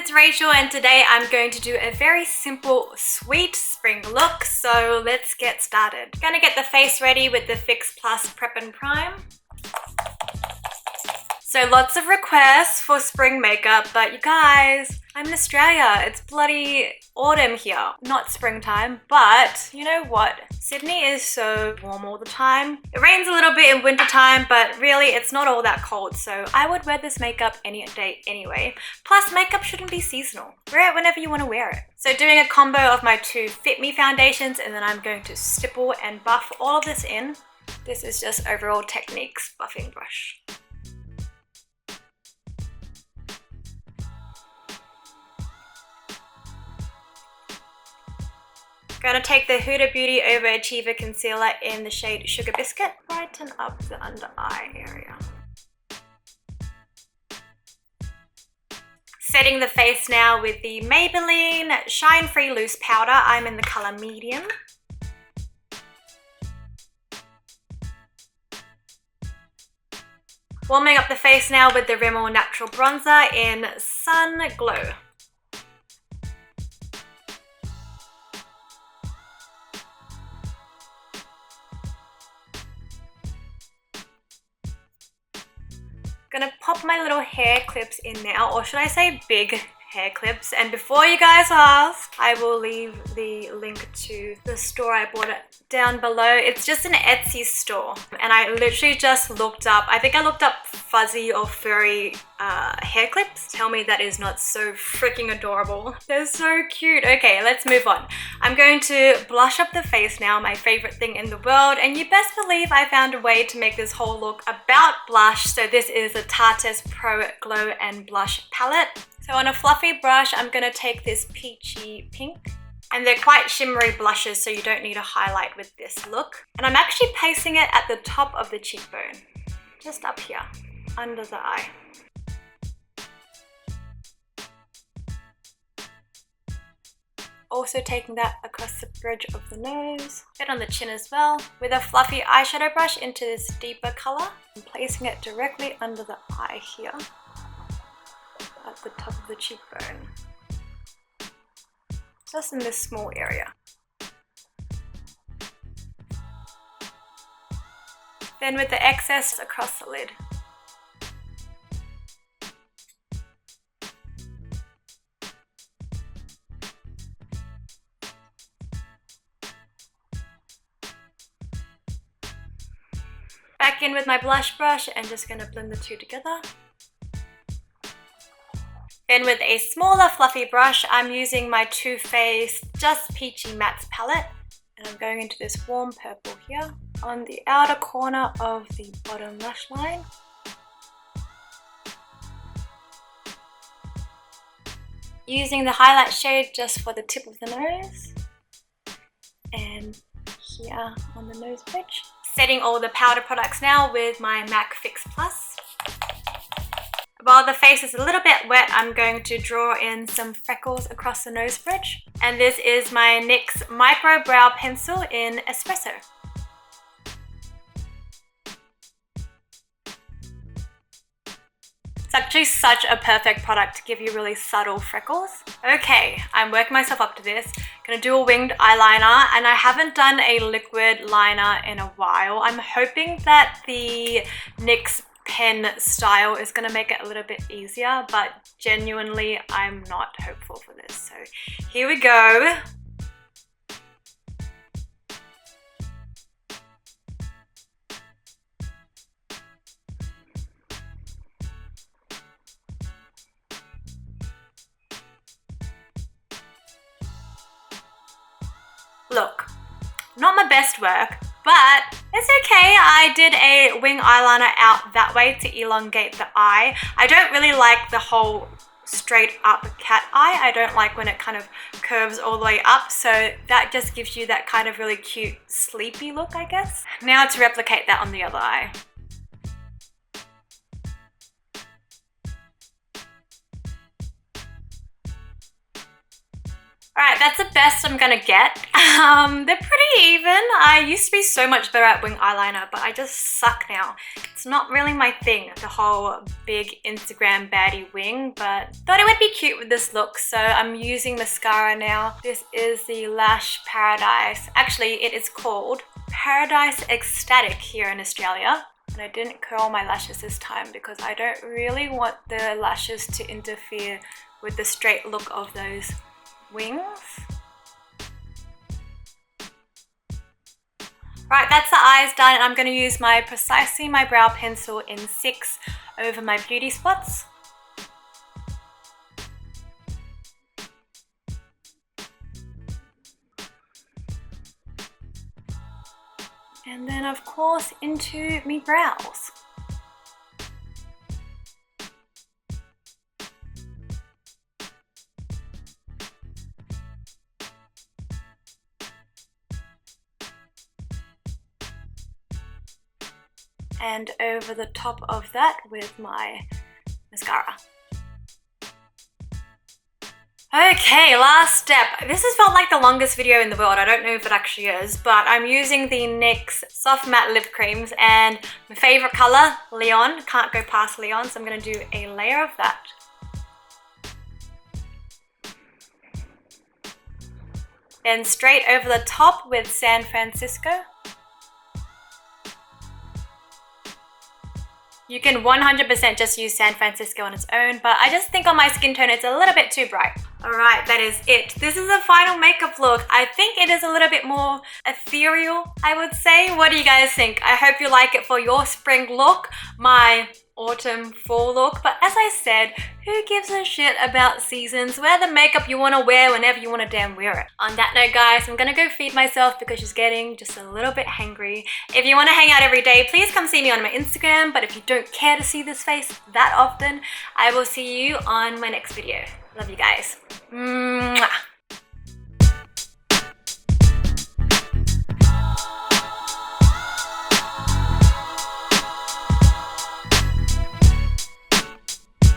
it's Rachel and today I'm going to do a very simple, sweet spring look. So let's get started. Gonna get the face ready with the Fix Plus Prep and Prime. So lots of requests for spring makeup, but you guys, I'm in Australia. It's bloody autumn here, not springtime, but you know what? Sydney is so warm all the time. It rains a little bit in wintertime, but really it's not all that cold, so I would wear this makeup any day anyway. Plus, makeup shouldn't be seasonal. Wear it whenever you want to wear it. So doing a combo of my two Fit Me foundations, and then I'm going to stipple and buff all of this in. This is just Overall Techniques buffing brush. Gonna take the Huda Beauty Overachiever Concealer in the shade Sugar Biscuit, brighten up the under eye area. Setting the face now with the Maybelline Shine Free Loose Powder. I'm in the color medium. Warming up the face now with the Rimmel Natural Bronzer in Sun Glow. Gonna pop my little hair clips in now, or should I say big hair clips. And before you guys ask, I will leave the link to the store I bought it down below. It's just an Etsy store, and I literally just looked up, I think I looked up fuzzy or furry hair clips. Tell me that is not so freaking adorable. They're so cute. Okay, let's move on. I'm going to blush up the face now, my favorite thing in the world, and you best believe I found a way to make this whole look about blush. So this is the Tarteist Pro Glow and Blush palette. So on a fluffy brush, I'm gonna take this peachy pink, and they're quite shimmery blushes, so you don't need a highlight with this look. And I'm actually placing it at the top of the cheekbone, just up here, under the eye. Also taking that across the bridge of the nose, bit on the chin as well, with a fluffy eyeshadow brush into this deeper color, and placing it directly under the eye here, at the top of the cheekbone, just in this small area. Then with the excess across the lid. Back in with my blush brush and just gonna blend the two together. Then with a smaller fluffy brush, I'm using my Too Faced Just Peachy Mattes palette, and I'm going into this warm purple here on the outer corner of the bottom lash line. Using the highlight shade just for the tip of the nose, and here on the nose bridge. Setting all the powder products now with my MAC Fix Plus. While the face is a little bit wet, I'm going to draw in some freckles across the nose bridge. And this is my NYX Micro Brow Pencil in Espresso. It's actually such a perfect product to give you really subtle freckles. Okay, I'm working myself up to this. Gonna do a winged eyeliner, and I haven't done a liquid liner in a while. I'm hoping that the NYX pen style is going to make it a little bit easier, but genuinely I'm not hopeful for this. So here we go. Look, not my best work, but it's okay. I did a wing eyeliner out that way to elongate the eye. I don't really like the whole straight up cat eye. I don't like when it kind of curves all the way up. So that just gives you that kind of really cute sleepy look, I guess. Now to replicate that on the other eye. Alright, that's the best I'm gonna get. They're pretty even. I used to be so much better at wing eyeliner, but I just suck now. It's not really my thing, the whole big Instagram baddie wing, but thought it would be cute with this look, so I'm using mascara now. This is the Lash Paradise. Actually, it is called Paradise Extatic here in Australia. And I didn't curl my lashes this time because I don't really want the lashes to interfere with the straight look of those wings. Right, that's the eyes done, and I'm going to use my Precisely My Brow Pencil in 6 over my beauty spots. And then of course into me brows. And over the top of that with my mascara. Okay, last step. This has felt like the longest video in the world. I don't know if it actually is, but I'm using the NYX Soft Matte Lip Creams and my favorite color, Leon. Can't go past Leon, so I'm gonna do a layer of that. Then straight over the top with San Francisco. You can 100% just use San Francisco on its own, but I just think on my skin tone it's a little bit too bright. Alright, that is it. This is the final makeup look. I think it is a little bit more ethereal, I would say. What do you guys think? I hope you like it for your spring look, my autumn fall look. But as I said, who gives a shit about seasons? Wear the makeup you want to wear whenever you want to damn wear it. On that note, guys, I'm gonna go feed myself because she's getting just a little bit hangry. If you want to hang out every day, please come see me on my Instagram. But if you don't care to see this face that often, I will see you on my next video. Love you guys. Mwah.